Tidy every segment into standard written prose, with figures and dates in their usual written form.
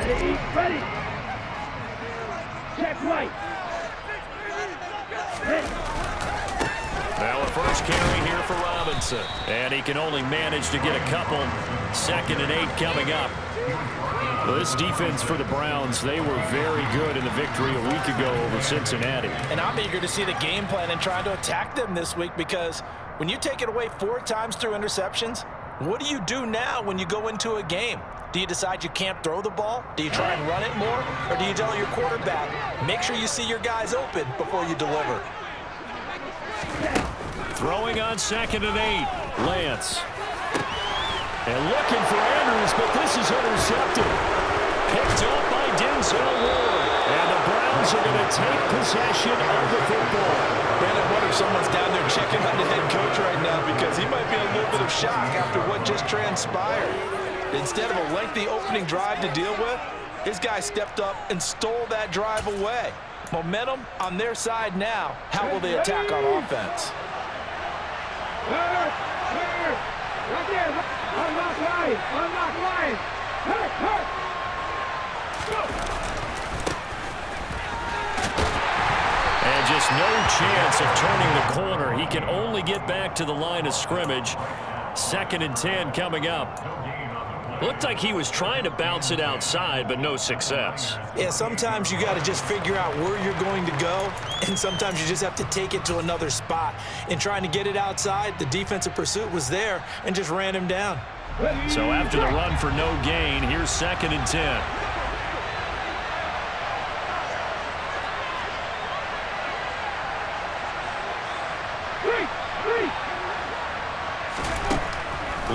Ready. Check right. Now a first carry here for Robinson. And he can only manage to get a couple. 2nd and 8 coming up. Well, this defense for the Browns, they were very good in the victory a week ago over Cincinnati. And I'm eager to see the game plan and trying to attack them this week, because when you take it away 4 times through interceptions, what do you do now when you go into a game? Do you decide you can't throw the ball? Do you try and run it more? Or do you tell your quarterback, make sure you see your guys open before you deliver? Throwing on 2nd and 8. Lance. And looking for Andrews, but this is intercepted. Picked up by Denzel Ward. And the Browns are going to take possession of the football. Brandon, I wonder if someone's down there checking on the head coach right now, because he might be a little bit of shock after what just transpired. Instead of a lengthy opening drive to deal with, his guy stepped up and stole that drive away. Momentum on their side now. How will they attack on offense? Right there. Unlock line. Hurt. And just no chance of turning the corner. He can only get back to the line of scrimmage. 2nd and 10 coming up. Looked like he was trying to bounce it outside, but no success. Yeah, sometimes you got to just figure out where you're going to go, and sometimes you just have to take it to another spot. In trying to get it outside, the defensive pursuit was there and just ran him down. So after the run for no gain, here's 2nd and 10.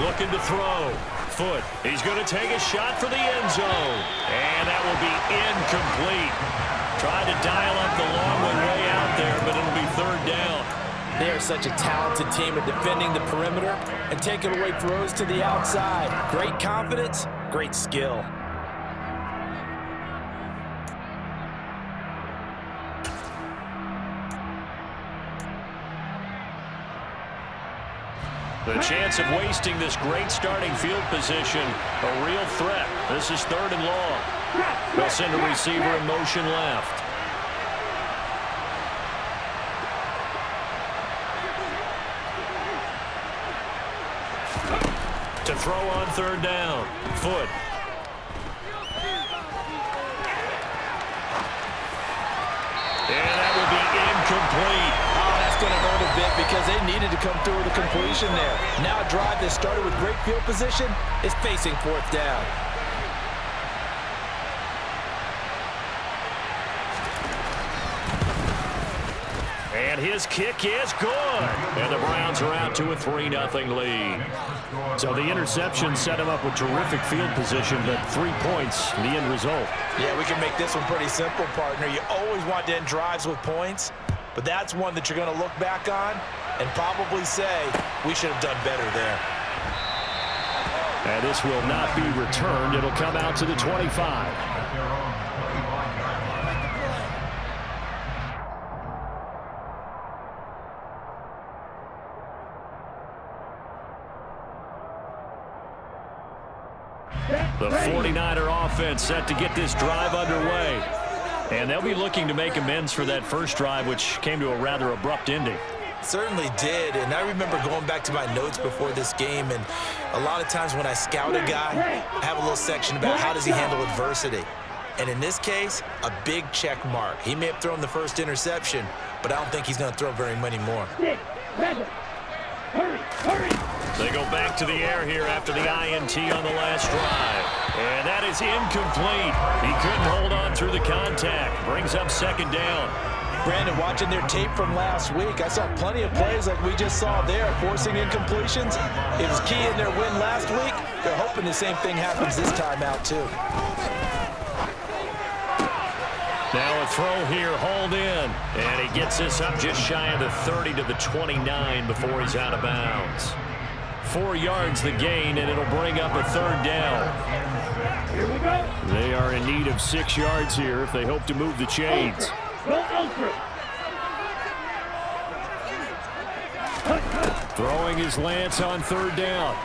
Looking to throw. Foot. He's going to take a shot for the end zone. And that will be incomplete. Tried to dial up the long one way out there, but it'll be 3rd down. They are such a talented team at defending the perimeter and taking away throws to the outside. Great confidence, great skill. The chance of wasting this great starting field position, a real threat. This is 3rd and long. They'll send a receiver in motion left. To throw on 3rd down. Foot. And that will be incomplete. That's going to hurt a bit, because they needed to come through with a completion there. Now a drive that started with great field position is facing 4th down. And his kick is good. And the Browns are out to a 3-0 lead. So the interception set him up with terrific field position, but 3 points, the end result. Yeah, we can make this one pretty simple, partner. You always want to end drives with points, but that's one that you're going to look back on and probably say, we should have done better there. And this will not be returned. It'll come out to the 25. The 49er offense set to get this drive underway. And they'll be looking to make amends for that first drive, which came to a rather abrupt ending. Certainly did, and I remember going back to my notes before this game, and a lot of times when I scout a guy, I have a little section about how does he handle adversity. And in this case, a big check mark. He may have thrown the first interception, but I don't think he's going to throw very many more. Hurry. They go back to the air here after the INT on the last drive. And that is incomplete. He couldn't hold on through the contact. Brings up 2nd down. Brandon, watching their tape from last week, I saw plenty of plays like we just saw there, forcing incompletions. It was key in their win last week. They're hoping the same thing happens this time out, too. Now a throw here, hauled in. And he gets this up just shy of the 30 to the 29 before he's out of bounds. 4 yards the gain, and it'll bring up a 3rd down. Here we go. They are in need of 6 yards here if they hope to move the chains. Throwing his Lance on 3rd down.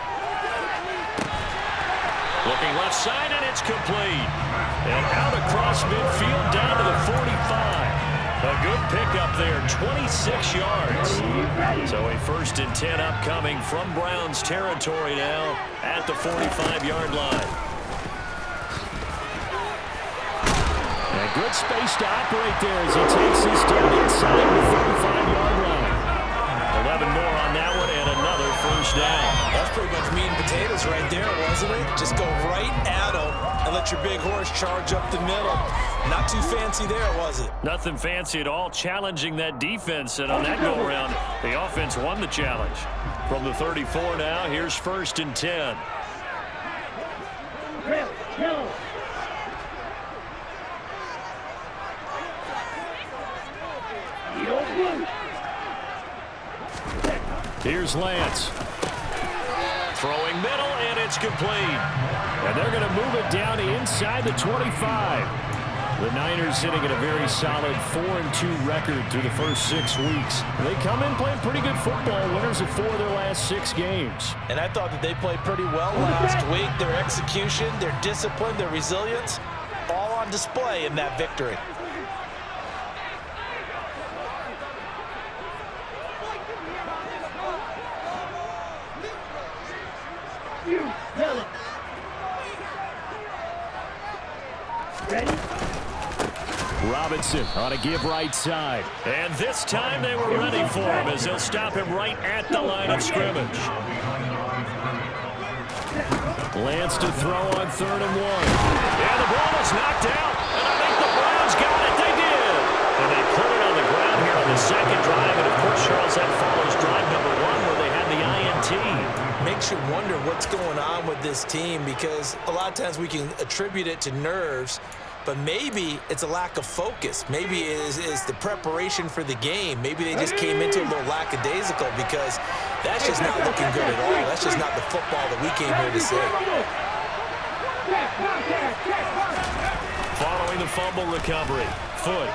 Looking left side, and it's complete. And out across midfield down to the 45. A good pickup there, 26 yards. So a 1st and 10 upcoming from Browns territory now at the 45-yard line. And good space to operate there as he takes this down inside the 45-yard line. 11 more on that one and another 1st down. That's pretty much meat and potatoes right there, wasn't it? Just go right at him and let your big horse charge up the middle. Not too fancy there, was it? Nothing fancy at all, challenging that defense. And on that go-around, the offense won the challenge. From the 34 now, here's 1st and 10. Here's Lance. Throwing middle, and it's complete. And they're going to move it down inside the 25. The Niners sitting at a very solid 4-2 record through the first 6 weeks. They come in playing pretty good football, winners of 4 of their last 6 games. And I thought that they played pretty well last week. Their execution, their discipline, their resilience, all on display in that victory. Robinson on a give right side. And this time they were ready for him as they'll stop him right at the line of scrimmage. Lance to throw on 3rd and 1. And the ball is knocked out. And I think the Browns got it. They did. And they put it on the ground here on the 2nd drive. And, of course, Charles, that follows drive number 1 where they had the INT. Makes you wonder what's going on with this team because a lot of times we can attribute it to nerves, but maybe it's a lack of focus. Maybe it is the preparation for the game. Maybe they just came into a little lackadaisical because that's just not looking good at all. That's just not the football that we came here to see. Following the fumble recovery, Foot.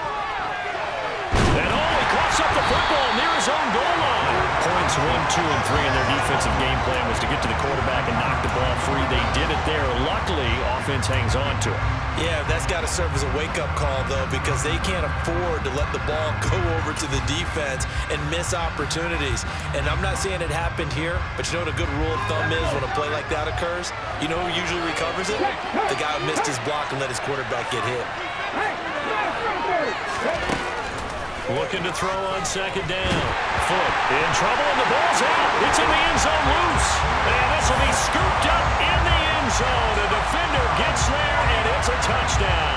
And he coughs up the football near his own goal line. Points 1, 2, and 3 in their defensive game plan was to get to the quarterback and knock the ball free. They did it there. Luckily, offense hangs on to it. Yeah, that's got to serve as a wake-up call, though, because they can't afford to let the ball go over to the defense and miss opportunities. And I'm not saying it happened here, but you know what a good rule of thumb is when a play like that occurs? You know who usually recovers it? The guy who missed his block and let his quarterback get hit. Looking to throw on 2nd down. Foot in trouble, and the ball's out. It's in the end zone loose. And this will be scooped up in the end zone. The defender gets there, and it's a touchdown.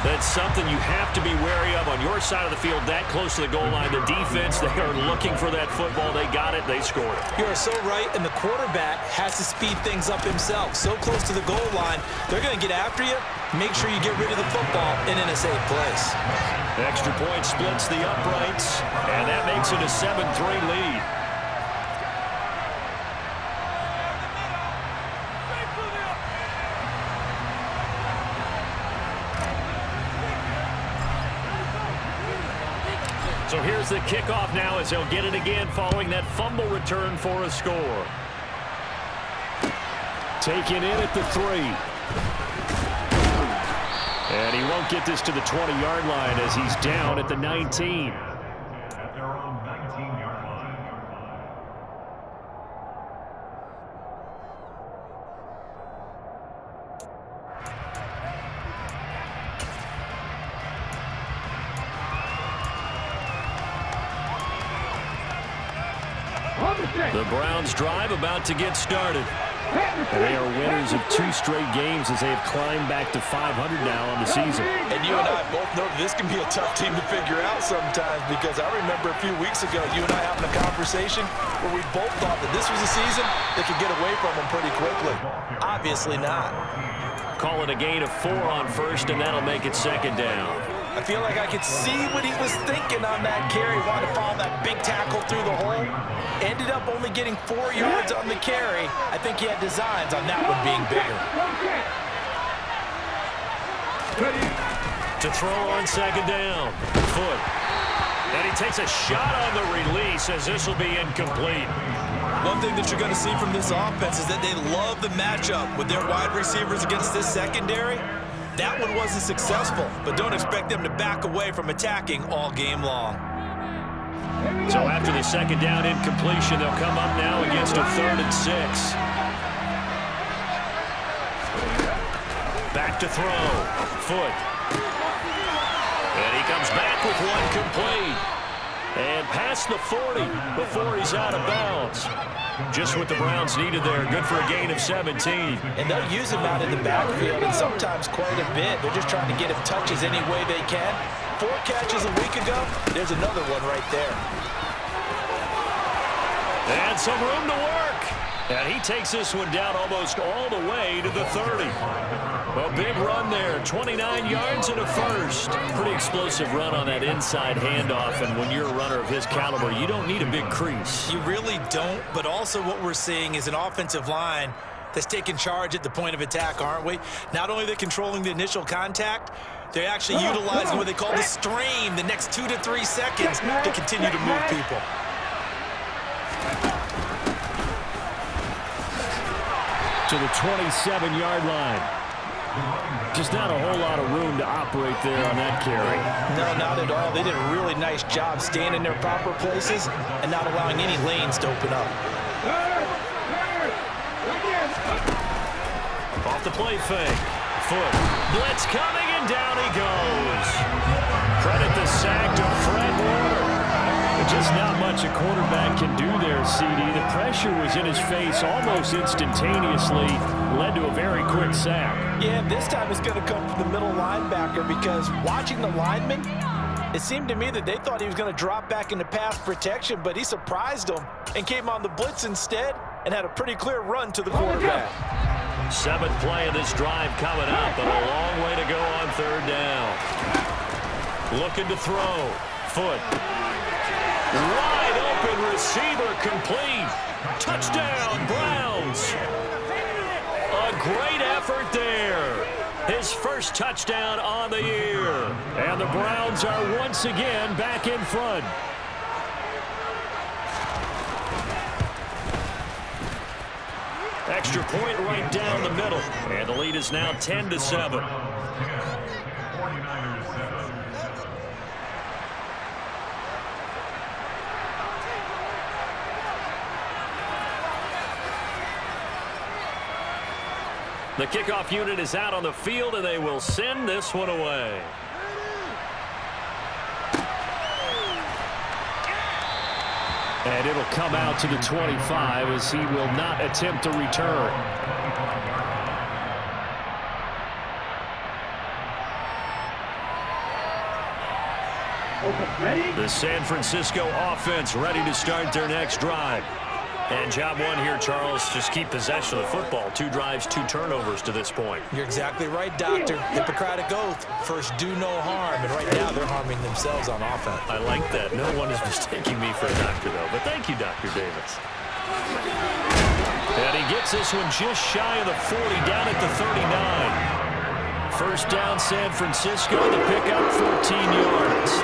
That's something you have to be wary of on your side of the field, that close to the goal line. The defense, they are looking for that football. They got it. They scored it. You are so right, and the quarterback has to speed things up himself. So close to the goal line, they're going to get after you. Make sure you get rid of the football and in a safe place. Extra point splits the uprights, and that makes it a 7-3 lead. So here's the kickoff now as they'll get it again following that fumble return for a score. Taken in at the 3. And he won't get this to the 20-yard line as he's down at the 19. At their own 19-yard line. The Browns drive about to get started. And they are winners of 2 straight games as they have climbed back to 500 now on the season. And you and I both know this can be a tough team to figure out sometimes because I remember a few weeks ago you and I having a conversation where we both thought that this was a season that could get away from them pretty quickly. Obviously not. Call it a gain of 4 on 1st, and that'll make it 2nd down. I feel like I could see what he was thinking on that carry. Wanted to follow that big tackle through the hole. Ended up only getting 4 yards on the carry. I think he had designs on that one being bigger. To throw on 2nd down. Foot. And he takes a shot on the release as this will be incomplete. One thing that you're going to see from this offense is that they love the matchup with their wide receivers against this secondary. That one wasn't successful, but don't expect them to back away from attacking all game long. So after the second down incompletion, they'll come up now against a 3rd and 6. Back to throw. Foot. And he comes back with one complete. And past the 40 before he's out of bounds. Just what the Browns needed there. Good for a gain of 17. And they'll use him out in the backfield, and sometimes quite a bit. They're just trying to get him touches any way they can. 4 catches a week ago. There's another one right there. And some room to work. And he takes this one down almost all the way to the 30. A big run there, 29 yards and a first. Pretty explosive run on that inside handoff, and when you're a runner of his caliber, you don't need a big crease. You really don't, but also what we're seeing is an offensive line that's taking charge at the point of attack, aren't we? Not only are they controlling the initial contact, they're actually utilizing what they call the strain the next 2 to 3 seconds to continue to move people. To the 27-yard line. Just not a whole lot of room to operate there on that carry. No, not at all. They did a really nice job staying in their proper places and not allowing any lanes to open up. Off the play fake. Foot. Blitz coming, and down he goes. Credit the sack to Fred Warner. Just not much a quarterback can do there, CD. The pressure was in his face almost instantaneously, led to a very quick sack. Yeah, this time it's going to come from the middle linebacker because watching the lineman, it seemed to me that they thought he was going to drop back into pass protection, but he surprised them and came on the blitz instead and had a pretty clear run to the quarterback. 7th play of this drive coming up, but a long way to go on 3rd down. Looking to throw. Foot. Wide open receiver complete. Touchdown, Browns. A great effort there. His first touchdown on the year. And the Browns are once again back in front. Extra point right down the middle. And the lead is now 10-7. The kickoff unit is out on the field, and they will send this one away. And it'll come out to the 25 as he will not attempt to return. The San Francisco offense ready to start their next drive. And job one here, Charles, just keep possession of the football. 2 drives, 2 turnovers to this point. You're exactly right, Doctor. Hippocratic oath. First, do no harm. And right now, they're harming themselves on offense. I like that. No one is mistaking me for a doctor, though. But thank you, Dr. Davis. And he gets this one just shy of the 40, down at the 39. First down, San Francisco. The pickup, 14 yards.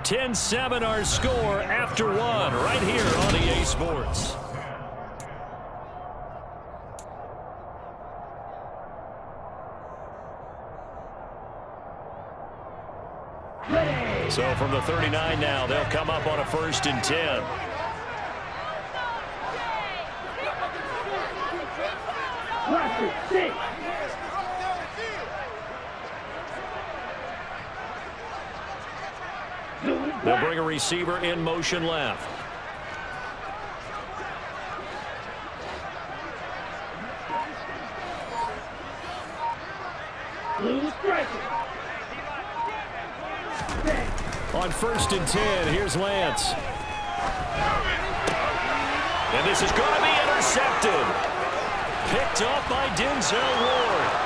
10-7 our score after 1 right here on EA Sports. So from the 39 now, they'll come up on a 1st and 10. They'll bring a receiver in motion left. On 1st and 10, here's Lance. And this is going to be intercepted. Picked off by Denzel Ward.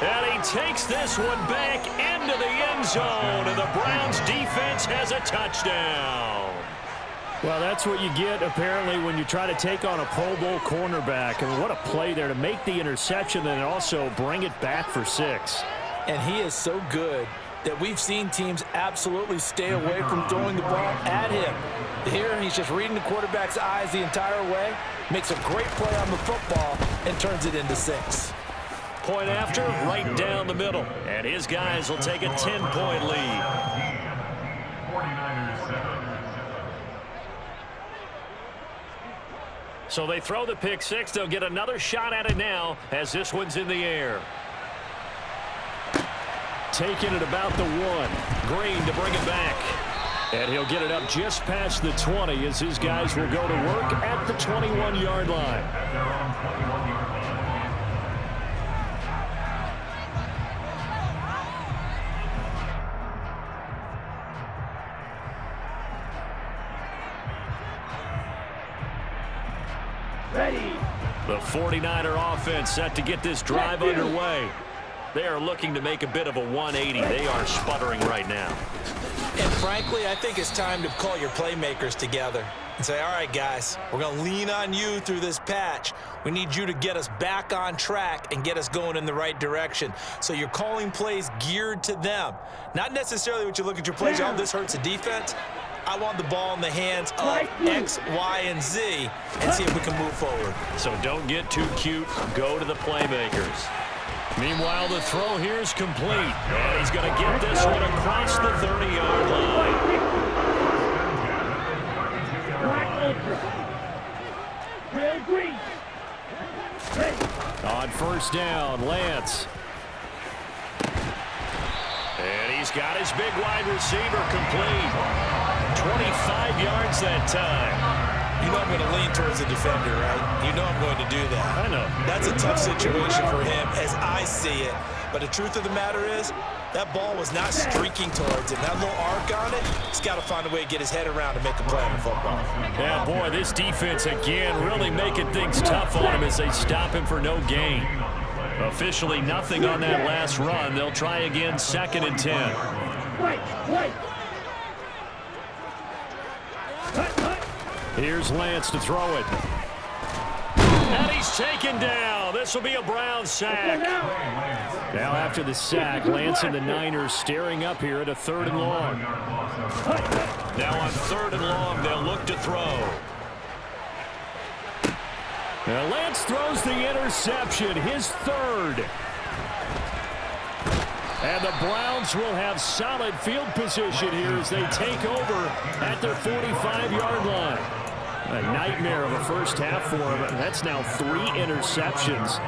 And he takes this one back into the end zone, and the Browns defense has a touchdown. Well, that's what you get, apparently, when you try to take on a Pro Bowl cornerback. And what a play there to make the interception and also bring it back for 6. And he is so good that we've seen teams absolutely stay away from throwing the ball at him. Here, he's just reading the quarterback's eyes the entire way, makes a great play on the football, and turns it into 6. Point after, right down the middle. And his guys will take a 10-point lead. So they throw the pick 6. They'll get another shot at it now as this one's in the air. Taking it about the 1. Green to bring it back. And he'll get it up just past the 20 as his guys will go to work at the 21-yard line. Ready. The 49er offense set to get this drive underway. They are looking to make a bit of a 180. They are sputtering right now. And frankly, I think it's time to call your playmakers together and say, all right, guys, we're going to lean on you through this patch. We need you to get us back on track and get us going in the right direction. So you're calling plays geared to them. Not necessarily what you look at your plays, oh, this hurts the defense. I want the ball in the hands of X, Y, and Z and see if we can move forward. So don't get too cute. Go to the playmakers. Meanwhile, the throw here is complete. And he's going to get this one across the 30-yard line. On first down, Lance. And he's got his big wide receiver complete. 25 yards that time. You know I'm going to lean towards the defender, right? You know I'm going to do that. I know. That's a tough situation for him as I see it. But the truth of the matter is, that ball was not streaking towards him. That little arc on it, he's got to find a way to get his head around and make a play on the football. Yeah, boy, this defense again really making things tough on him as they stop him for no gain. Officially nothing on that last run. They'll try again, 2nd and 10. Here's Lance to throw it. And he's taken down. This will be a Brown sack. Now after the sack, Lance and the Niners staring up here at a 3rd and long. Now on 3rd and long, they'll look to throw. Now Lance throws the interception, his 3rd. And the Browns will have solid field position here as they take over at their 45-yard line. A nightmare of a first half for him. That's now 3 interceptions.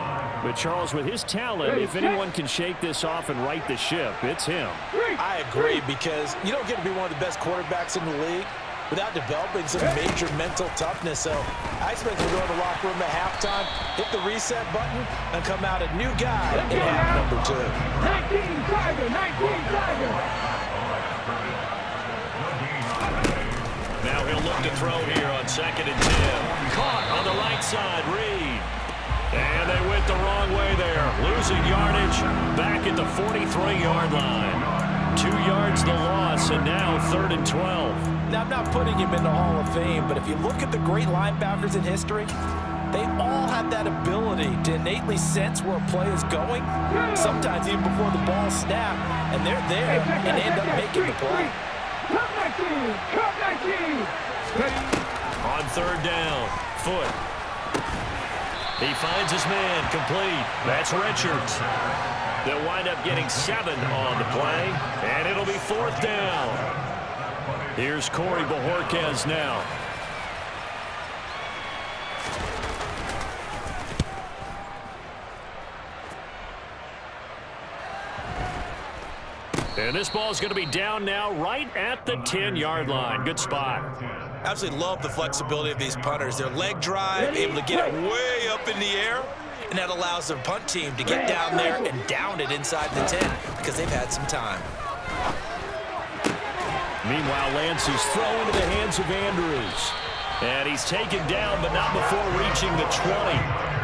But Charles, with his talent, if anyone can shake this off and right the ship, it's him. I agree, because you don't get to be one of the best quarterbacks in the league without developing some major mental toughness. So I expect we'll go to the locker room at halftime, hit the reset button, and come out a new guy in half number 2. 19 Tiger, 19 Tiger. Now he'll look to throw here on 2nd and 10. Caught on the right side, Reed. And they went the wrong way there. Losing yardage back at the 43-yard line. 2 yards the loss, and now 3rd and 12. Now, I'm not putting him in the Hall of Fame, but if you look at the great linebackers in history, they all have that ability to innately sense where a play is going, sometimes even before the ball snapped, and they're there and end up making the play. On 3rd down, Foot. He finds his man, complete. That's Richards. They'll wind up getting 7 on the play, and it'll be 4th down. Here's Corey Bojorquez now. And this ball is going to be down now right at the 10-yard line. Good spot. Absolutely love the flexibility of these punters. Their leg drive, able to get it way up in the air, and that allows their punt team to get down there and down it inside the 10 because they've had some time. Meanwhile, Lance is thrown into the hands of Andrews. And he's taken down, but not before reaching the 20.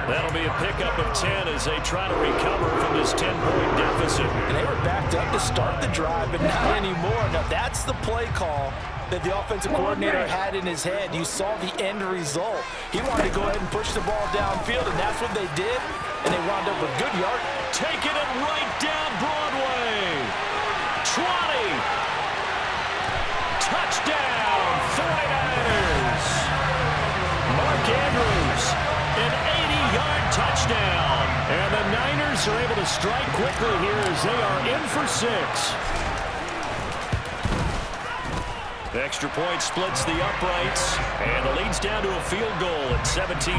That'll be a pickup of 10 as they try to recover from this 10-point deficit. And they were backed up to start the drive, but not anymore. Now, that's the play call that the offensive coordinator had in his head. You saw the end result. He wanted to go ahead and push the ball downfield, and that's what they did, and they wound up with good yard. Taking it right down Broadway. 20. Touchdown, 49ers. Mark Andrews, an 80-yard touchdown. And the Niners are able to strike quickly here as they are in for 6. The extra point splits the uprights, and the lead's down to a field goal at 17-14.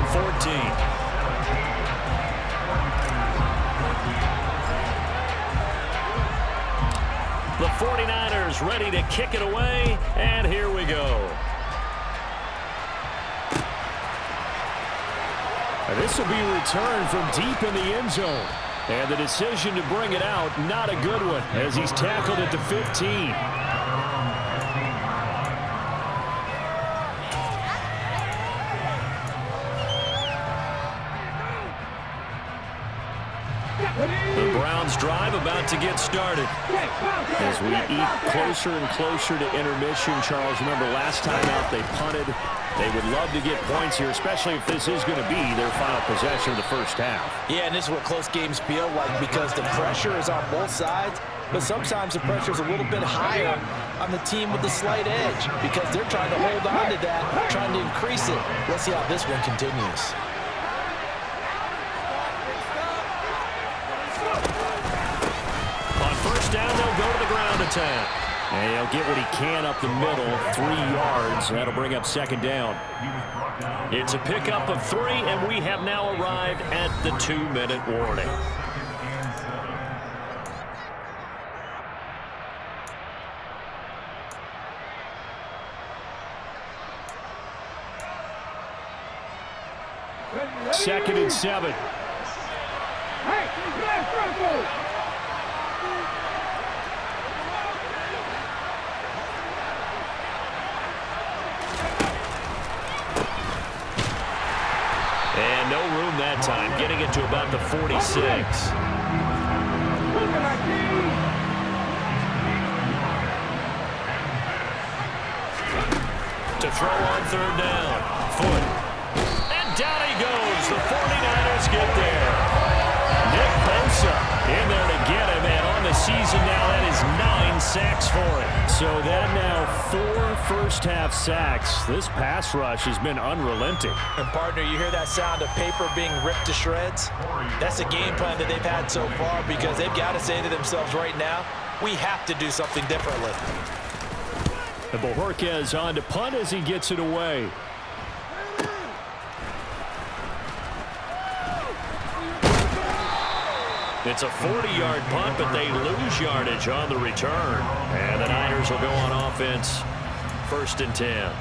The 49ers ready to kick it away, and here we go. And this will be returned from deep in the end zone. And the decision to bring it out, not a good one, as he's tackled at the 15. The Browns drive about to get started. As we eat closer and closer to intermission, Charles, remember last time out they punted. They would love to get points here, especially if this is going to be their final possession of the first half. Yeah, and this is what close games feel like because the pressure is on both sides, but sometimes the pressure is a little bit higher on the team with the slight edge because they're trying to hold on to that, trying to increase it. Let's see how this one continues. Down, they'll go to the ground attack. And he'll get what he can up the middle, 3 yards. That'll bring up second down. It's a pickup of 3, and we have now arrived at the 2-minute warning. Second and 7. Hey, left circle. And no room that time, getting it to about the 46. To throw on third down. Foot. And down he goes. The 49ers get there. Nick Bosa in there to get him. And on the season now, that is 9 sacks for him. So that now 4 first-half sacks. This pass rush has been unrelenting. And, partner, you hear that sound of paper being ripped to shreds? That's the game plan that they've had so far because they've got to say to themselves right now, we have to do something differently. And Bojorquez on to punt as he gets it away. It's a 40-yard punt, but they lose yardage on the return. And the Niners will go on offense, 1st and 10.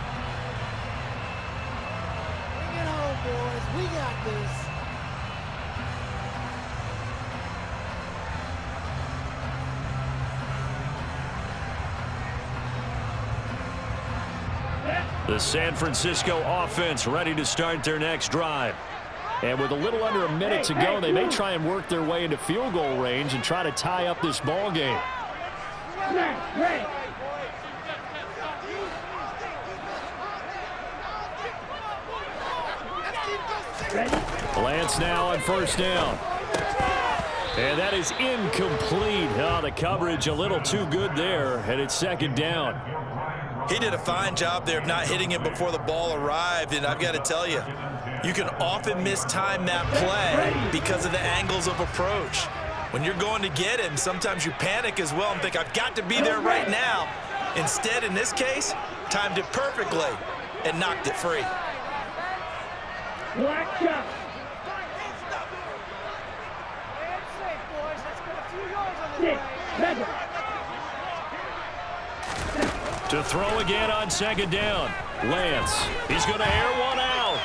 Bring it home, boys. We got this. The San Francisco offense ready to start their next drive. And with a little under a minute to go, they may try and work their way into field goal range and try to tie up this ball game. Lance now on 1st down. And that is incomplete. Oh, the coverage a little too good there, and it's 2nd down. He did a fine job there of not hitting him before the ball arrived, and I've got to tell you, you can often mistime that play because of the angles of approach. When you're going to get him, sometimes you panic as well and think, I've got to be there right now. Instead, in this case, timed it perfectly and knocked it free. Watch out. To throw again on 2nd down. Lance, he's going to air one out.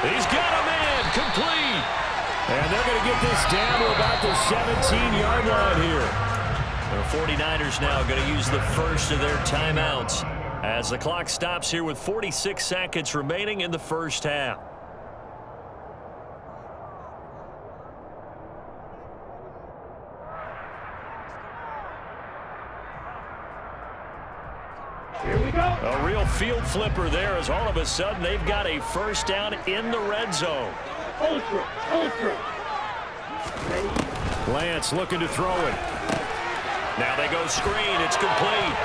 He's got a man complete. And they're going to get this down to about the 17-yard line here. The 49ers now going to use the first of their timeouts as the clock stops here with 46 seconds remaining in the first half. A real field flipper there as all of a sudden they've got a first down in the red zone. Ultra. Lance looking to throw it. Now they go screen. It's complete.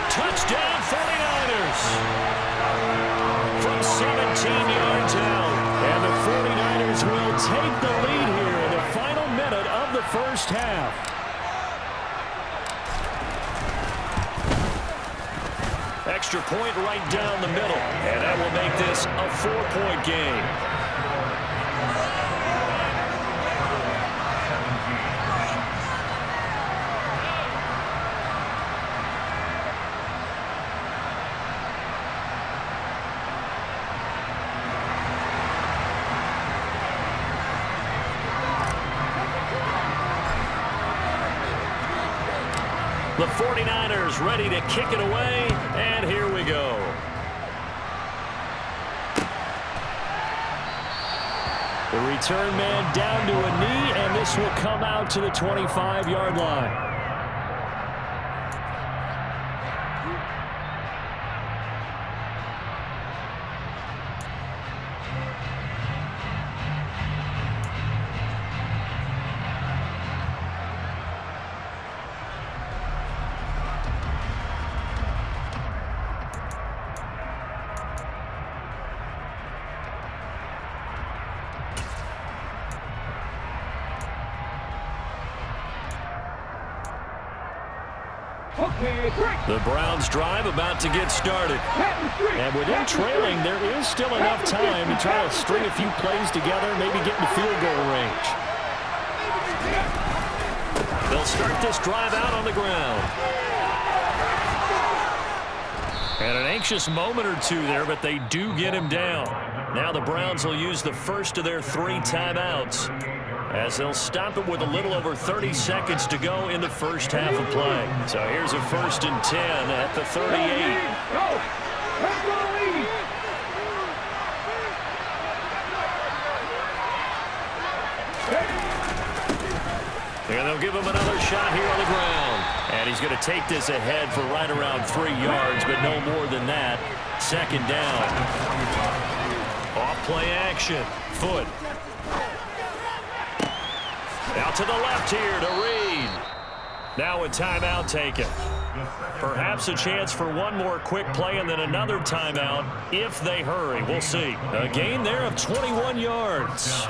Touchdown 49ers. From 17 yards out. And the 49ers will take the lead here in the final minute of the first half. Extra point right down the middle. And that will make this a 4-point game. The 49ers ready to kick it away, and here we go. The return man down to a knee, and this will come out to the 25-yard line. The Browns drive about to get started. And with them trailing, there is still enough time to try to string a few plays together, maybe get in field goal range. They'll start this drive out on the ground. And an anxious moment or two there, but they do get him down. Now the Browns will use the first of their 3 timeouts, as they'll stop it with a little over 30 seconds to go in the first half of play. So here's a 1st and 10 at the 38. And they'll give him another shot here on the ground. And he's going to take this ahead for right around 3 yards, but no more than that. 2nd down. Off play action. Foot. Out to the left here to Reed. Now a timeout taken. Perhaps a chance for one more quick play and then another timeout if they hurry. We'll see. A gain there of 21 yards.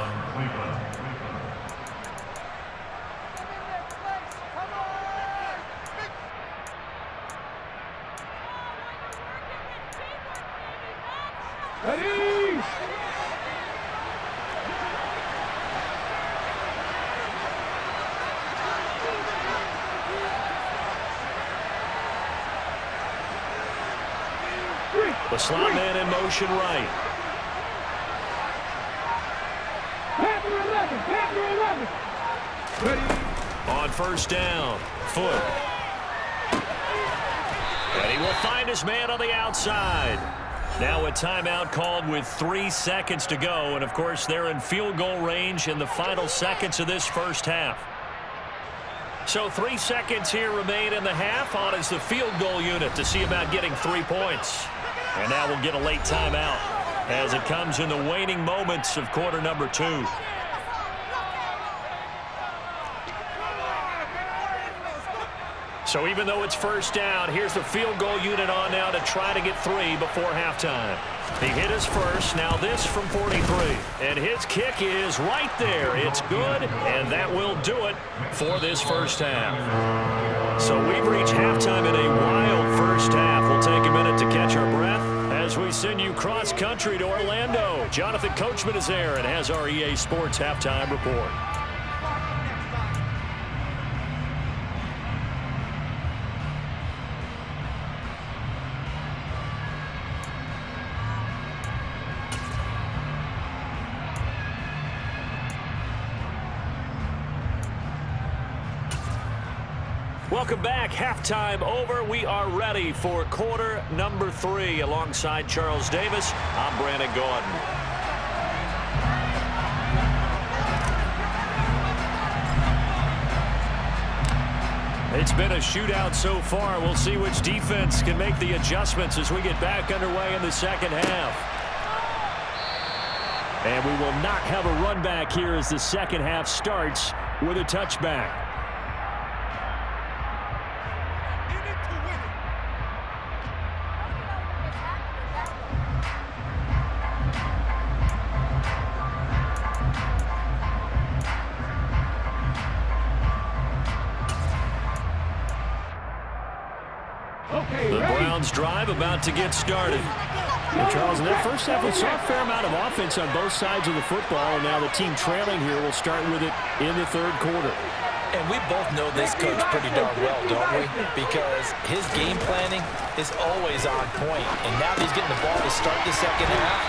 Ready? The slot man in motion right. Ready? On 1st down. Foot. And he will find his man on the outside. Now a timeout called with 3 seconds to go. And, of course, they're in field goal range in the final seconds of this first half. So 3 seconds here remain in the half. On is the field goal unit to see about getting 3 points. And now we'll get a late timeout as it comes in the waning moments of quarter number 2. So even though it's 1st down, here's the field goal unit on now to try to get 3 before halftime. He hit his first, now this from 43. And his kick is right there. It's good, and that will do it for this first half. So we've reached halftime in a wild first half. We'll take a minute to catch our breath as we send you cross-country to Orlando. Jonathan Coachman is there and has our EA Sports halftime report. Welcome back. Halftime over. We are ready for quarter number 3. Alongside Charles Davis, I'm Brandon Gordon. It's been a shootout so far. We'll see which defense can make the adjustments as we get back underway in the second half. And we will not have a run back here as the second half starts with a touchback. The Browns drive about to get started. And Charles, in that first half, we saw a fair amount of offense on both sides of the football, and now the team trailing here will start with it in the third quarter. And we both know this coach pretty darn well, don't we? Because his game planning is always on point. And now that he's getting the ball to start the second half,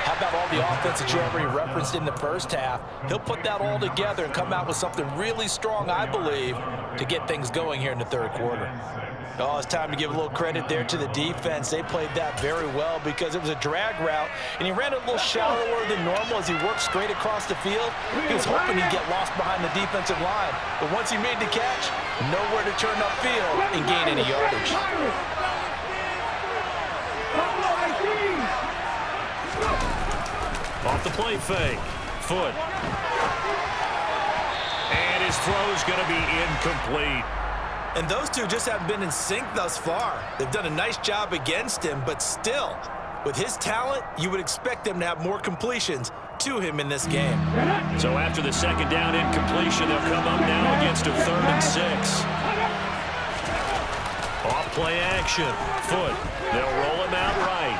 how about all the offense that you already referenced in the first half? He'll put that all together and come out with something really strong, I believe, to get things going here in the third quarter. Oh, it's time to give a little credit there to the defense. They played that very well because it was a drag route, and he ran it a little shallower than normal as he worked straight across the field. He was hoping he'd get lost behind the defensive line, but once he made the catch, nowhere to turn upfield and gain any yardage. Off the play fake. Foot. And his throw's going to be incomplete. And those two just haven't been in sync thus far. They've done a nice job against him, but still, with his talent, you would expect them to have more completions to him in this game. So after the second down incompletion, they'll come up now against a 3rd and 6. Off play action. Foot. They'll roll him out right.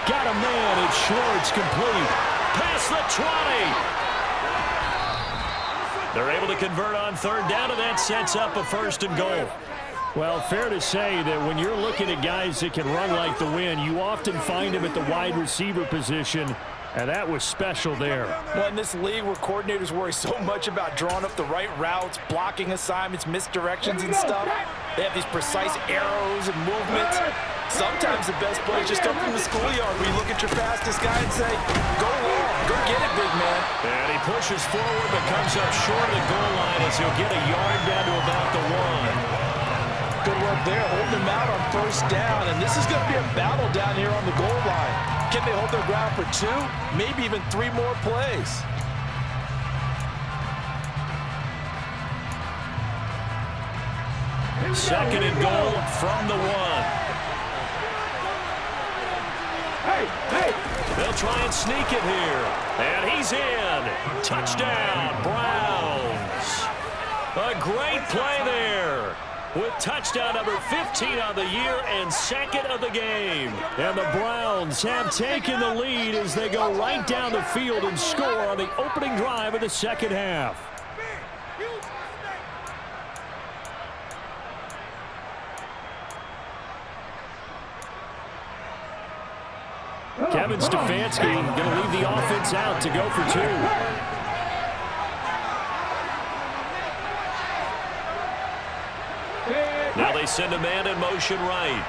Got a man. It's short. It's complete. Past the 20. They're able to convert on 3rd down, and that sets up a 1st and goal. Well, fair to say that when you're looking at guys that can run like the wind, you often find them at the wide receiver position, and that was special there. Well, in this league where coordinators worry so much about drawing up the right routes, blocking assignments, misdirections and stuff, they have these precise arrows and movements. Sometimes the best play is just up from the schoolyard where you look at your fastest guy and say, go long, go get it, big man. And he pushes forward but comes up short of the goal line as he'll get a yard down to about the 1. Good work there, holding him out on 1st down, and this is going to be a battle down here on the goal line. Can they hold their ground for 2, maybe even 3 more plays? Second and goal from the 1. They'll try and sneak it here. And he's in. Touchdown, Browns. A great play there with touchdown number 15 on the year and 2nd of the game. And the Browns have taken the lead as they go right down the field and score on the opening drive of the second half. Kevin Stefanski going to leave the offense out to go for 2. Now they send a man in motion right.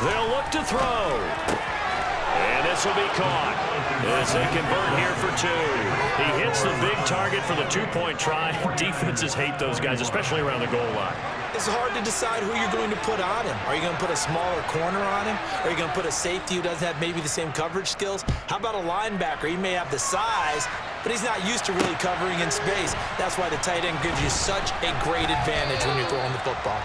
They'll look to throw. And this will be caught as they convert here for 2. He hits the big target for the 2-point try. Defenses hate those guys, especially around the goal line. It's hard to decide who you're going to put on him. Are you going to put a smaller corner on him? Are you going to put a safety who doesn't have maybe the same coverage skills? How about a linebacker? He may have the size, but he's not used to really covering in space. That's why the tight end gives you such a great advantage when you're throwing the football.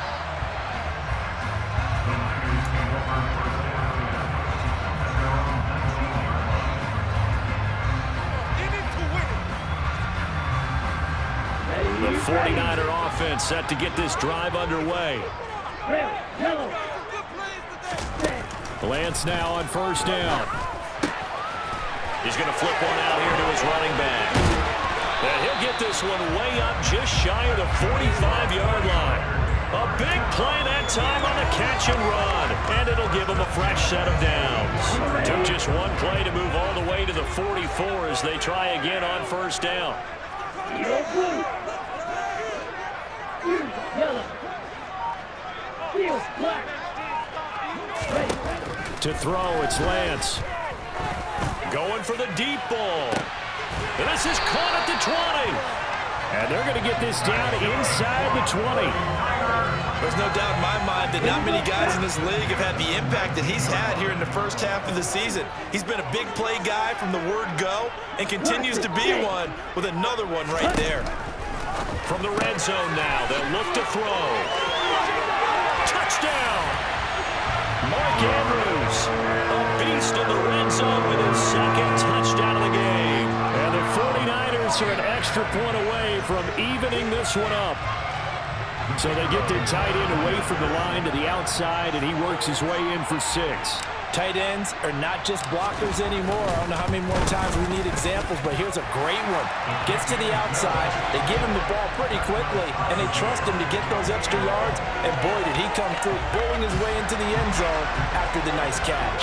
The 49er offense set to get this drive underway. Lance now on 1st down. He's going to flip one out here to his running back. And he'll get this one way up just shy of the 45-yard line. A big play that time on the catch and run. And it'll give him a fresh set of downs. Took just one play to move all the way to the 44 as they try again on 1st down. To throw, it's Lance. Going for the deep ball. And this is caught at the 20. And they're going to get this down inside the 20. There's no doubt in my mind that not many guys in this league have had the impact that he's had here in the first half of the season. He's been a big play guy from the word go and continues to be one with another one right there. From the red zone now, they'll look to throw. Touchdown! Mark Andrews, a beast in the red zone with his second touchdown of the game. And the 49ers are an extra point away from evening this one up. So they get their tight end away from the line to the outside, and he works his way in for 6. Tight ends are not just blockers anymore. I don't know how many more times we need examples, but here's a great one. Gets to the outside, they give him the ball pretty quickly, and they trust him to get those extra yards, and boy, did he come through, bowling his way into the end zone after the nice catch.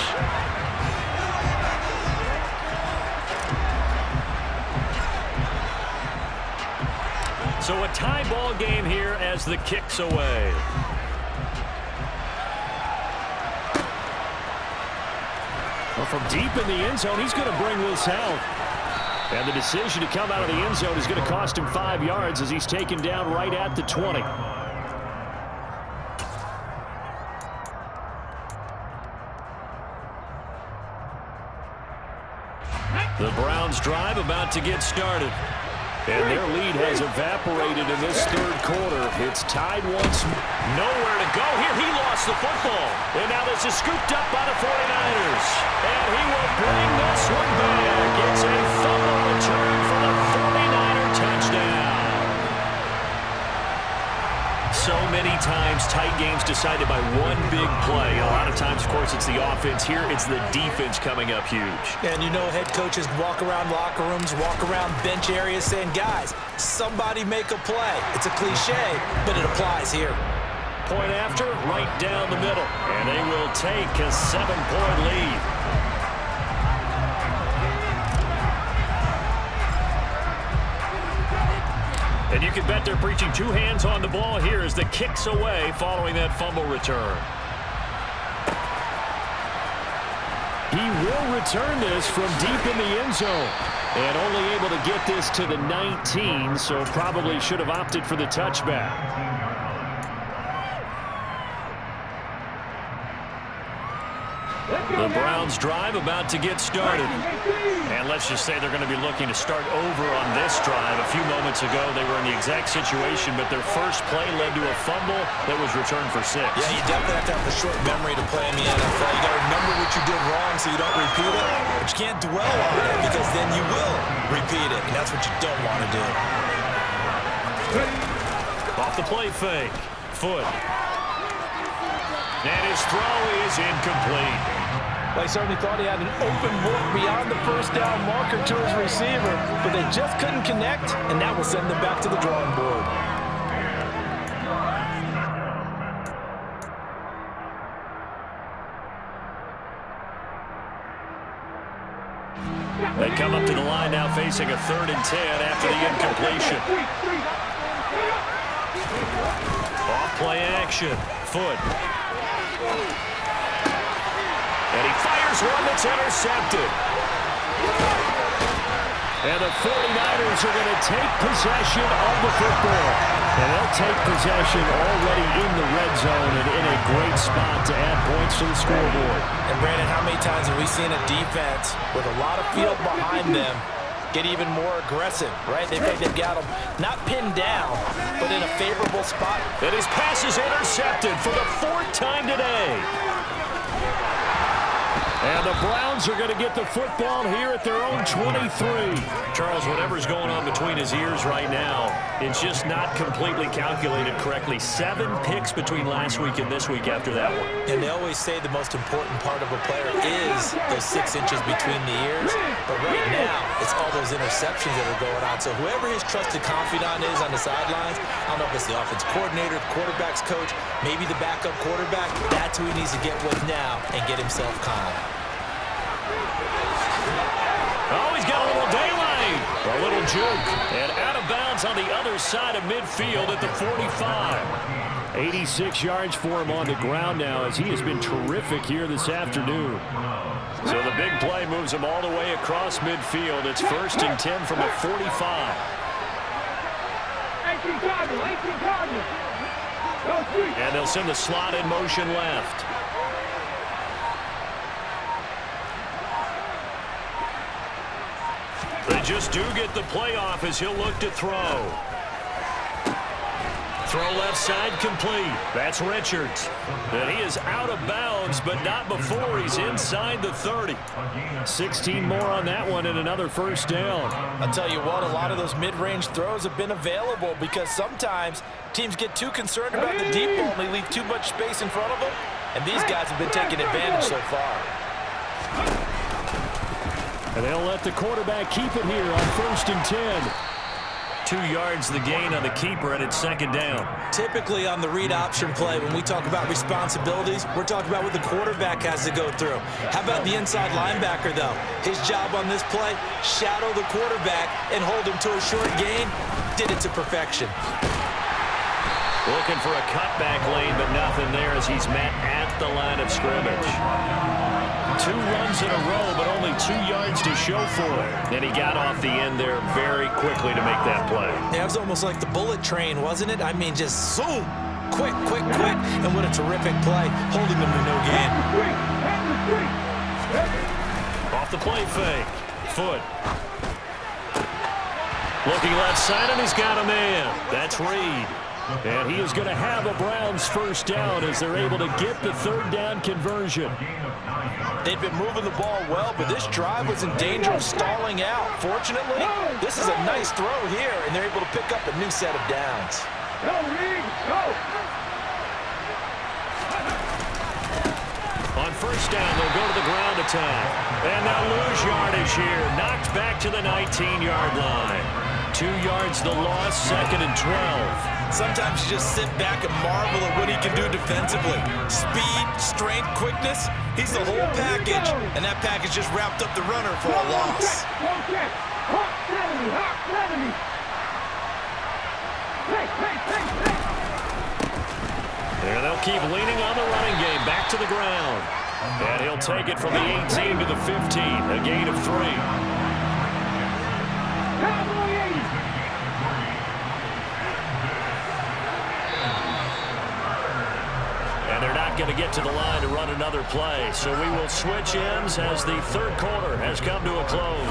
So a tie ball game here as the kick's away. Well, from deep in the end zone, he's going to bring this out. And the decision to come out of the end zone is going to cost him 5 yards as he's taken down right at the 20. The Browns drive about to get started. And their lead has evaporated in this third quarter. It's tied once. Nowhere to go here. He lost the football. And now this is scooped up by the 49ers. And he will bring this one back. It's a fumble return for the 49er touchdown. So many times tight games decided by one big play. A lot of times, of course, it's the offense. Here, it's the defense coming up huge. And you know head coaches walk around locker rooms, walk around bench areas saying, guys, somebody make a play. It's a cliche, but it applies here. Point after, right down the middle. And they will take a 7-point lead. And you can bet they're preaching 2 hands on the ball here as the kick's away following that fumble return. He will return this from deep in the end zone. And only able to get this to the 19, so probably should have opted for the touchback. The Browns drive about to get started. And let's just say they're going to be looking to start over on this drive. A few moments ago, they were in the exact situation, but their first play led to a fumble that was returned for 6. Yeah, you definitely have to have a short memory to play in the NFL. You got to remember what you did wrong so you don't repeat it, but you can't dwell on it because then you will repeat it, and that's what you don't want to do. Off the play fake. Foot. And his throw is incomplete. Well, he certainly thought he had an open look beyond the first down marker to his receiver, but they just couldn't connect, and that will send them back to the drawing board. They come up to the line now facing a 3rd and 10 after the incompletion. Off play action. Foot. And he fires one that's intercepted. And the 49ers are going to take possession of the football. And they'll take possession already in the red zone and in a great spot to add points to the scoreboard. And Brandon, how many times have we seen a defense with a lot of field behind them get even more aggressive, right? They've got them not pinned down, but in a favorable spot. And his pass is intercepted for the 4th time today. And the Browns are going to get the football here at their own 23. Charles, whatever's going on between his ears right now, it's just not completely calculated correctly. 7 picks between last week and this week after that one. And they always say the most important part of a player is those 6 inches between the ears. But right now, it's all those interceptions that are going on. So whoever his trusted confidant is on the sidelines, I don't know if it's the offense coordinator, the quarterback's coach, maybe the backup quarterback, that's who he needs to get with now and get himself calm. Oh, he's got a little daylight. A little juke. And out of bounds on the other side of midfield at the 45. 86 yards for him on the ground now, as he has been terrific here this afternoon. So the big play moves him all the way across midfield. It's 1st and 10 from the 45. 18 Cardinals, 18 Cardinals. And they'll send the slot in motion left. They just do get the play off as he'll look to throw. Throw left side complete. That's Richards. And he is out of bounds, but not before he's inside the 30. 16 more on that one and another first down. I'll tell you what, a lot of those mid-range throws have been available because sometimes teams get too concerned about the deep ball and they leave too much space in front of them. And these guys have been taking advantage so far. And they'll let the quarterback keep it here on 1st and 10. 2 yards the gain on the keeper, and it's 2nd down. Typically on the read option play, when we talk about responsibilities, we're talking about what the quarterback has to go through. How about the inside linebacker, though? His job on this play, shadow the quarterback and hold him to a short gain. Did it to perfection. Looking for a cutback lane, but nothing there as he's met at the line of scrimmage. 2 runs in a row, but only 2 yards to show for it. And he got off the end there very quickly to make that play. Yeah, it was almost like the bullet train, wasn't it? I mean, just zoom. Quick, quick, quick. And what a terrific play, holding him to no gain. Off the play fake. Foot. Looking left side, and he's got a man. That's Reed. And he is going to have a Browns first down as they're able to get the 3rd down conversion. They've been moving the ball well, but this drive was in danger of stalling out. Fortunately, this is a nice throw here, and they're able to pick up a new set of downs. Go, Reed, go! On first down, they'll go to the ground attack. And they'll lose yardage here. Knocked back to the 19-yard line. 2 yards the loss, 2nd and 12. Sometimes you just sit back and marvel at what he can do defensively. Speed, strength, quickness, he's the whole package. And that package just wrapped up the runner for a loss. And they'll keep leaning on the running game. Back to the ground. And he'll take it from the 18 to the 15. A gain of 3. And they're not going to get to the line to run another play. So we will switch ends as the 3rd quarter has come to a close.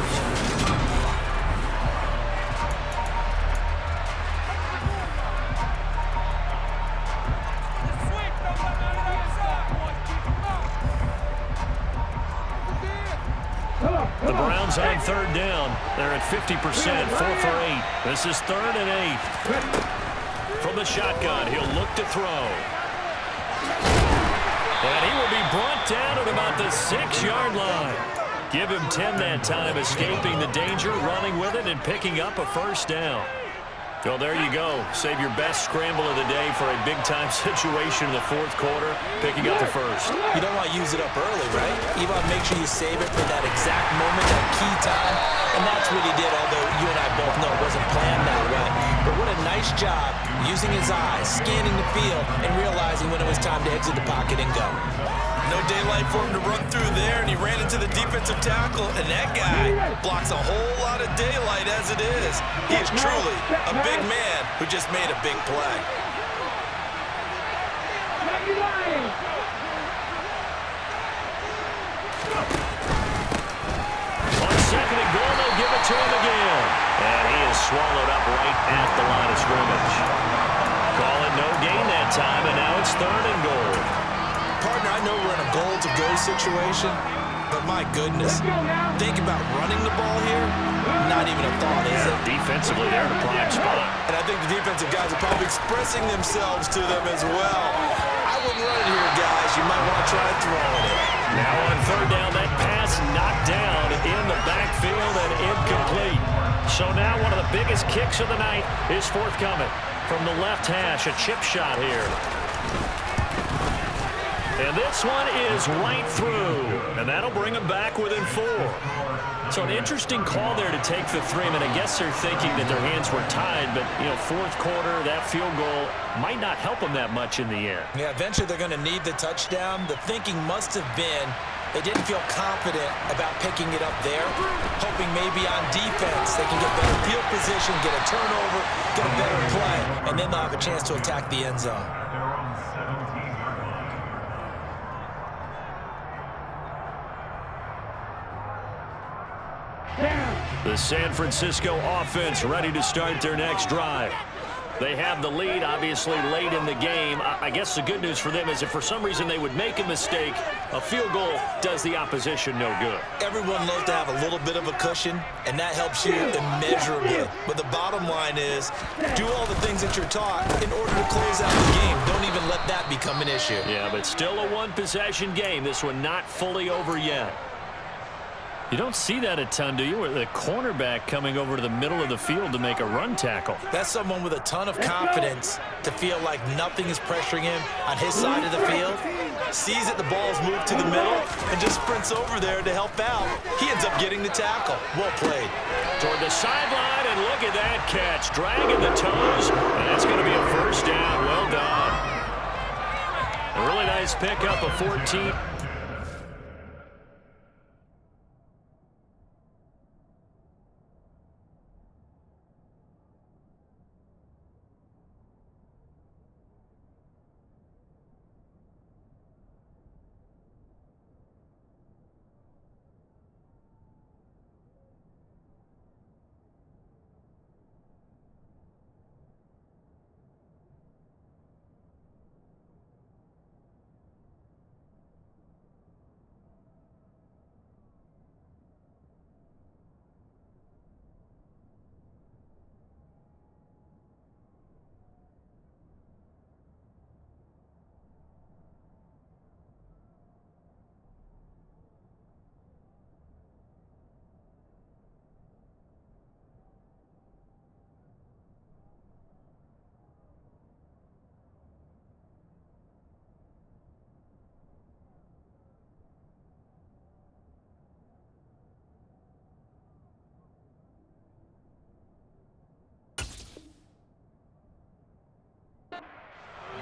The Browns on 3rd down. They're at 50%, 4 for 8. This is 3rd and 8. From the shotgun, he'll look to throw. And he will be brought down at about the 6-yard line. Give him 10 that time, escaping the danger, running with it, and picking up a first down. Well, there you go. Save your best scramble of the day for a big-time situation in the 4th quarter, picking up the first. You don't want to use it up early, right? You want to make sure you save it for that exact moment, that key time. And that's what he did, although you and I both know it wasn't planned that way. But what a nice job using his eyes, scanning the field, and realizing when it was time to exit the pocket and go. No daylight for him to run through there, and he ran into the defensive tackle, and that guy blocks a whole lot of daylight as it is. He is truly a big man who just made a big play. On 2nd and goal, they'll give it to him again. And he is swallowed up right at the line of scrimmage. Call it no gain that time, and now it's 3rd and goal. Partner, I know we're in a goal-to-go situation, but my goodness, think about running the ball here. Not even a thought, is it? Defensively, they're in a prime spot. And I think the defensive guys are probably expressing themselves to them as well. I wouldn't run it here, guys. You might want to try throwing it. Now on 3rd down, that pass knocked down in the backfield and incomplete. So now one of the biggest kicks of the night is forthcoming. From the left hash, a chip shot here. And this one is right through. And that'll bring them back within 4. So an interesting call there to take the 3. I mean, I guess they're thinking that their hands were tied, but, you know, fourth quarter, that field goal might not help them that much in the end. Yeah, eventually they're going to need the touchdown. The thinking must have been they didn't feel confident about picking it up there, hoping maybe on defense they can get better field position, get a turnover, get a better play, and then they'll have a chance to attack the end zone. The San Francisco offense ready to start their next drive. They have the lead, obviously, late in the game. I guess the good news for them is if for some reason they would make a mistake, a field goal does the opposition no good. Everyone loves to have a little bit of a cushion, and that helps you immeasurably. But the bottom line is, do all the things that you're taught in order to close out the game. Don't even let that become an issue. Yeah, but still a one-possession game. This one not fully over yet. You don't see that a ton, do you? With the cornerback coming over to the middle of the field to make a run tackle. That's someone with a ton of confidence to feel like nothing is pressuring him on his side of the field. Sees that the ball's moved to the middle and just sprints over there to help out. He ends up getting the tackle. Well played. Toward the sideline, and look at that catch. Dragging the toes, and that's going to be a first down. Well done. A really nice pickup of 14.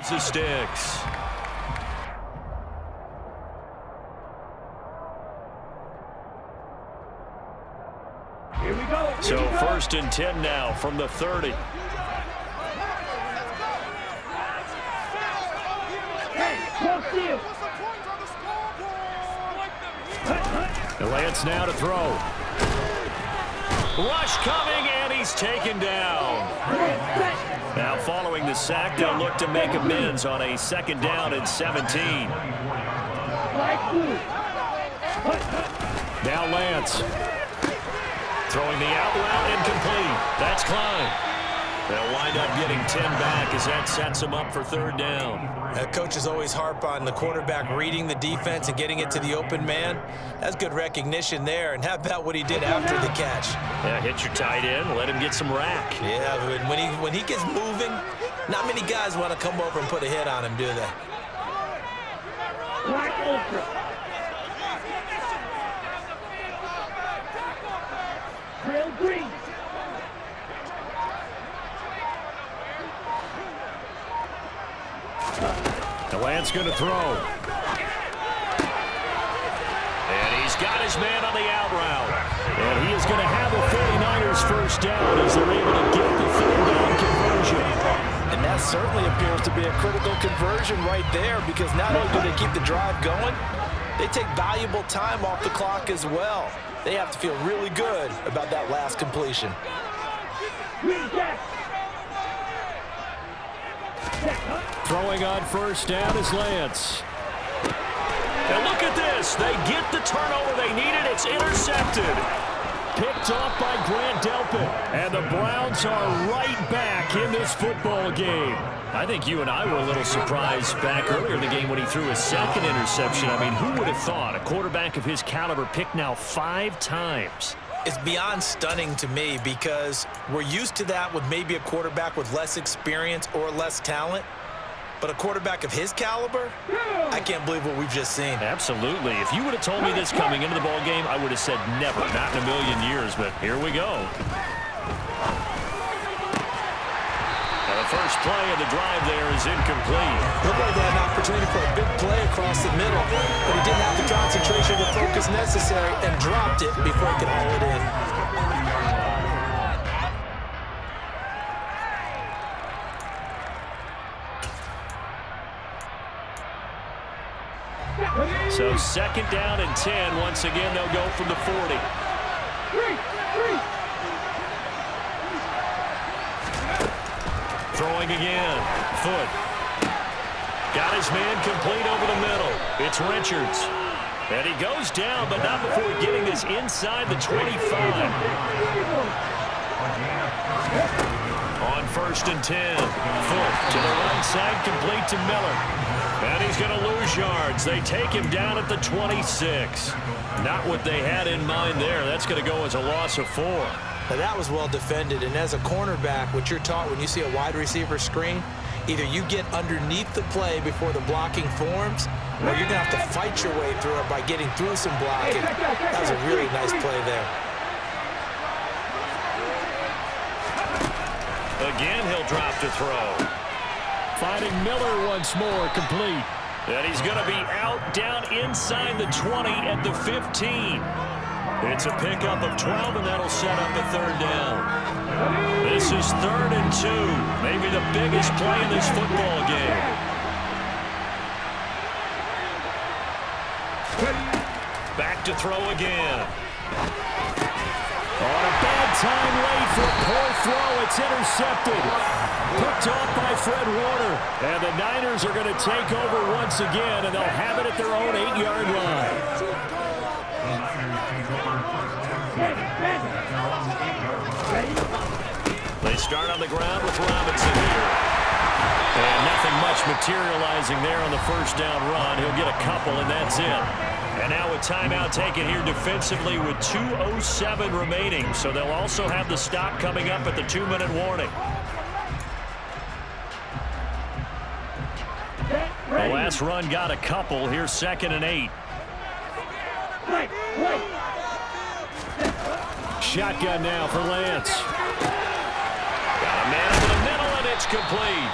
The sticks. Here we go. So first and 10 now from the 30. Hey, close deal. The Lance now to throw. Rush coming, and he's taken down. Now following the sack, they'll look to make amends on a second down and 17. Now Lance. Throwing the out route incomplete. That's Klein. They'll wind up getting 10 back as that sets them up for third down. Coaches always harp on the quarterback reading the defense and getting it to the open man. That's good recognition there. And how about what he did after the catch? Yeah, hit your tight end, let him get some rack. Yeah, when he gets moving, not many guys want to come over and put a hit on him, do they? Black ultra. Trail green. The Lance going to throw. And he's got his man on the out route. And he is going to have a 49ers first down as they're able to get the third down conversion. And that certainly appears to be a critical conversion right there, because not only do they keep the drive going, they take valuable time off the clock as well. They have to feel really good about that last completion. Throwing on first down is Lance. And look at this. They get the turnover they needed. It's intercepted. Picked off by Grant Delpit. And the Browns are right back in this football game. I think you and I were a little surprised back earlier in the game when he threw his second interception. I mean, who would have thought a quarterback of his caliber picked now 5 times? It's beyond stunning to me, because we're used to that with maybe a quarterback with less experience or less talent. But a quarterback of his caliber, I can't believe what we've just seen. Absolutely. If you would have told me this coming into the ball game, I would have said never, not in a million years, but here we go. And the first play of the drive there is incomplete. Looked like they had an opportunity for a big play across the middle, but he didn't have the concentration, the focus necessary, and dropped it before he could haul it in. So second down and 10. Once again, they'll go from the 40. Throwing again. Foot. Got his man complete over the middle. It's Richards. And he goes down, but not before getting this inside the 25. On first and 10. Foot to the right side, complete to Miller. And he's going to lose yards. They take him down at the 26. Not what they had in mind there. That's going to go as a loss of 4. Now that was well defended, and as a cornerback, what you're taught when you see a wide receiver screen, either you get underneath the play before the blocking forms, or you're going to have to fight your way through it by getting through some blocking. That was a really nice play there. Again, he'll drop to throw. Finding Miller once more, complete. And he's going to be out down inside the 20 at the 15. It's a pickup of 12, and that'll set up a third down. This is 3rd and 2. Maybe the biggest play in this football game. Back to throw again. On a bad time late for a poor throw. It's intercepted. Picked off by Fred Warner. And the Niners are going to take over once again, and they'll have it at their own 8-yard line. They start on the ground with Robinson here. And nothing much materializing there on the first down run. He'll get a couple, and that's it. And now a timeout taken here defensively with 2:07 remaining. So they'll also have the stop coming up at the 2-minute warning. The last run got a couple. Here's 2nd and 8. Shotgun now for Lance. Got a man over the middle, and it's complete.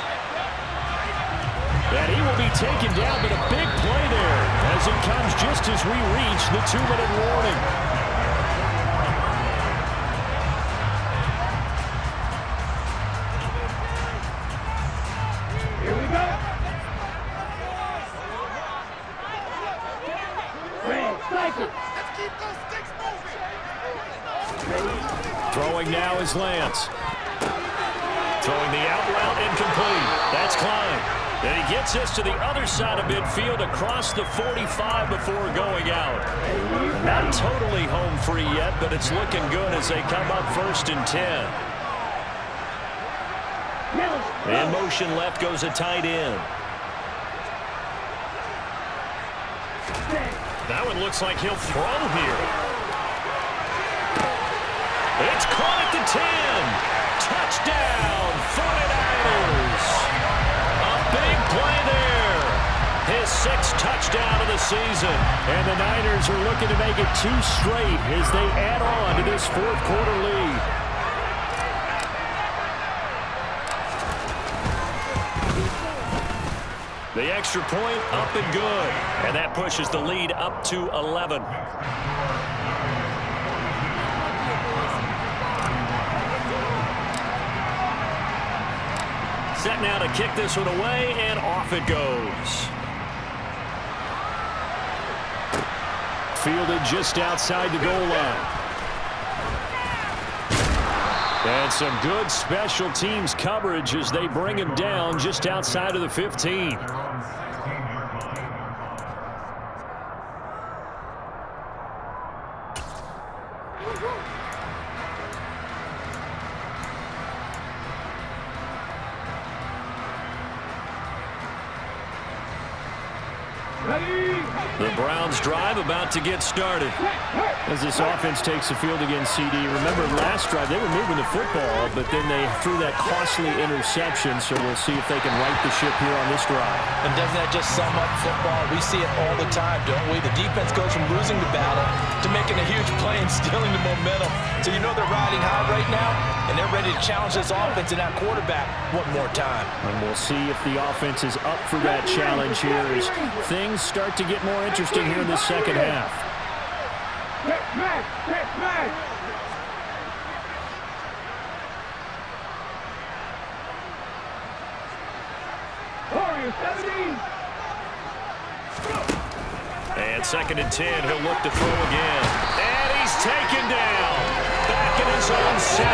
And he will be taken down, but a big play there as it comes just as we reach the 2-minute warning. Here we go. Let's keep those sticks moving. Throwing now is Lance. Throwing the out route incomplete. That's Klein. And he gets us to the other side of midfield across the 45 before going out. Not totally home free yet, but it's looking good as they come up 1st and 10. In motion left goes a tight end. That one looks like he'll throw here. It's caught at the 10. Touchdown, 49ers. A big play there. His 6th touchdown of the season. And the Niners are looking to make it 2 straight as they add on to this 4th quarter lead. The extra point up and good. And that pushes the lead up to 11. Set now to kick this one away, and off it goes. Fielded just outside the goal line. And some good special teams coverage as they bring him down just outside of the 15. The Browns drive about to get started. As this offense takes the field against CD. Remember last drive, they were moving the football, but then they threw that costly interception, so we'll see if they can right the ship here on this drive. And doesn't that just sum up football? We see it all the time, don't we? The defense goes from losing the battle to making a huge play and stealing the momentum. So you know they're riding high right now, and they're ready to challenge this offense and that quarterback one more time. And we'll see if the offense is up for that challenge here as things start to get more interesting here in the second half. Get back! Get back! Warrior 17! And 2nd and 10, he'll look to throw again. And he's taken down. Back in his own 7.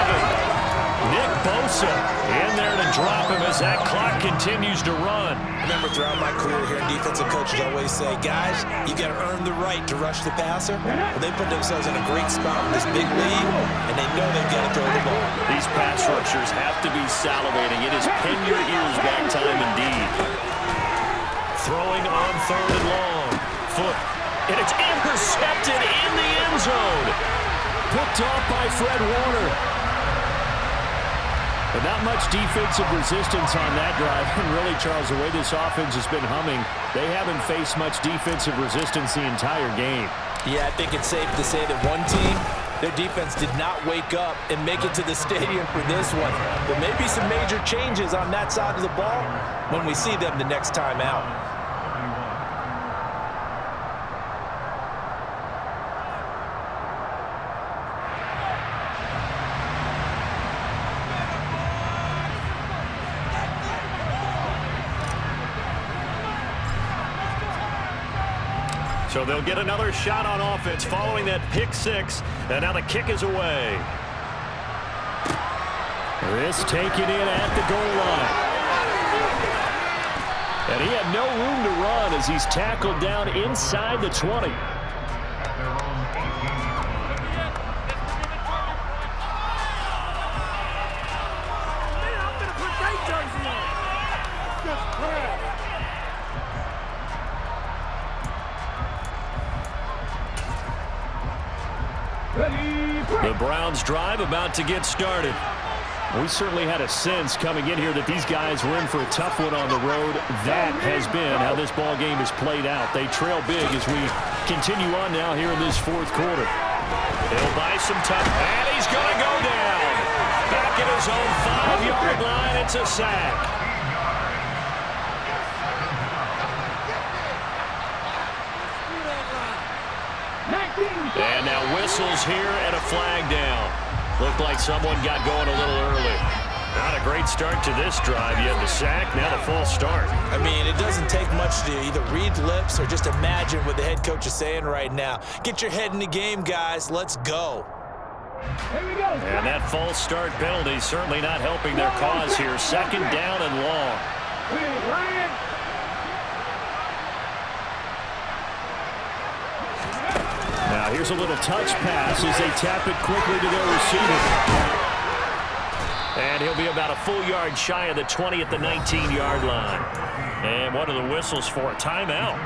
Nick Bosa in there to drop him as that clock continues to run. I remember throughout my career here, defensive coaches always say, guys, you got to earn the right to rush the passer. Well, they put themselves in a great spot with this big lead, and they know they've got to throw the ball. These pass rushers have to be salivating. It is pin your ears back time indeed. Throwing on 3rd and long. Foot. And it's intercepted in the end zone. Picked off by Fred Warner. But not much defensive resistance on that drive. And really, Charles, the way this offense has been humming, they haven't faced much defensive resistance the entire game. Yeah, I think it's safe to say that one team, their defense did not wake up and make it to the stadium for this one. There may be some major changes on that side of the ball when we see them the next time out. So they'll get another shot on offense following that pick 6. And now the kick is away. This taken in at the goal line. And he had no room to run as he's tackled down inside the 20. The Browns drive about to get started. We certainly had a sense coming in here that these guys were in for a tough one on the road. That has been how this ball game has played out. They trail big as we continue on now here in this 4th quarter. He'll buy some time, and he's going to go down. Back at his own 5-yard line, it's a sack. And now whistles here and a flag down. Looked like someone got going a little early. Not a great start to this drive. You had the sack, now the false start. I mean, it doesn't take much to either read lips or just imagine what the head coach is saying right now. Get your head in the game, guys. Let's go. Here we go. And that false start penalty certainly not helping their cause here. 2nd down and long. Ryan. Now here's a little touch pass as they tap it quickly to their receiver. And he'll be about a full yard shy of the 20 at the 19-yard line. And what are the whistles for? A timeout.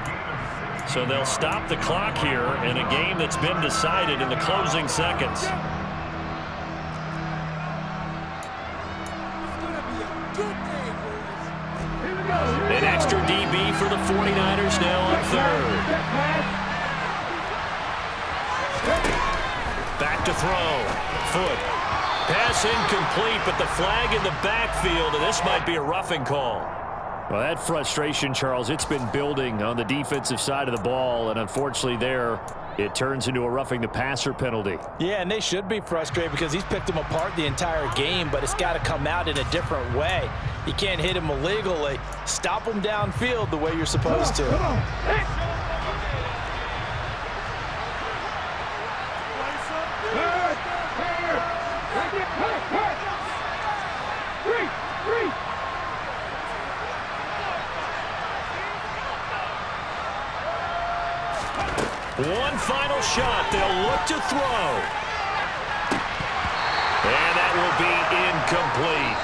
So they'll stop the clock here in a game that's been decided in the closing seconds. An extra DB for the 49ers now on 3rd. Back to throw. Foot. Pass incomplete, but the flag in the backfield, and this might be a roughing call. Well, that frustration, Charles, it's been building on the defensive side of the ball, and unfortunately there, it turns into a roughing the passer penalty. Yeah, and they should be frustrated because he's picked them apart the entire game, but it's got to come out in a different way. You can't hit him illegally. Stop him downfield the way you're supposed to. Come on. One final shot. They'll look to throw. And that will be incomplete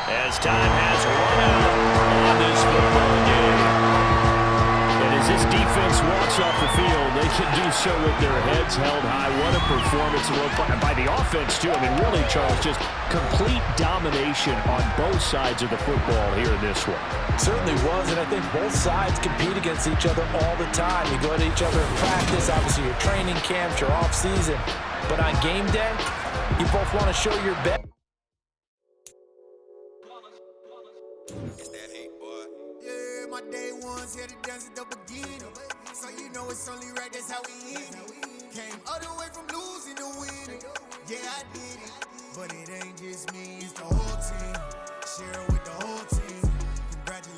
as time has run out on this football game. And as this defense so with their heads held high, what a performance by the offense, too. I mean, really, Charles, just complete domination on both sides of the football here in this one. Certainly was, and I think both sides compete against each other all the time. You go to each other in practice, obviously your training camps, your off-season. But on game day, you both want to show your best. It's that hate, boy. Yeah, my day ones here to dance at the beginning. So you know it's only right, that's how we end it. Came all the way from losing to winning. Yeah, I did it. But it ain't just me, it's the whole team. Share it with the whole team.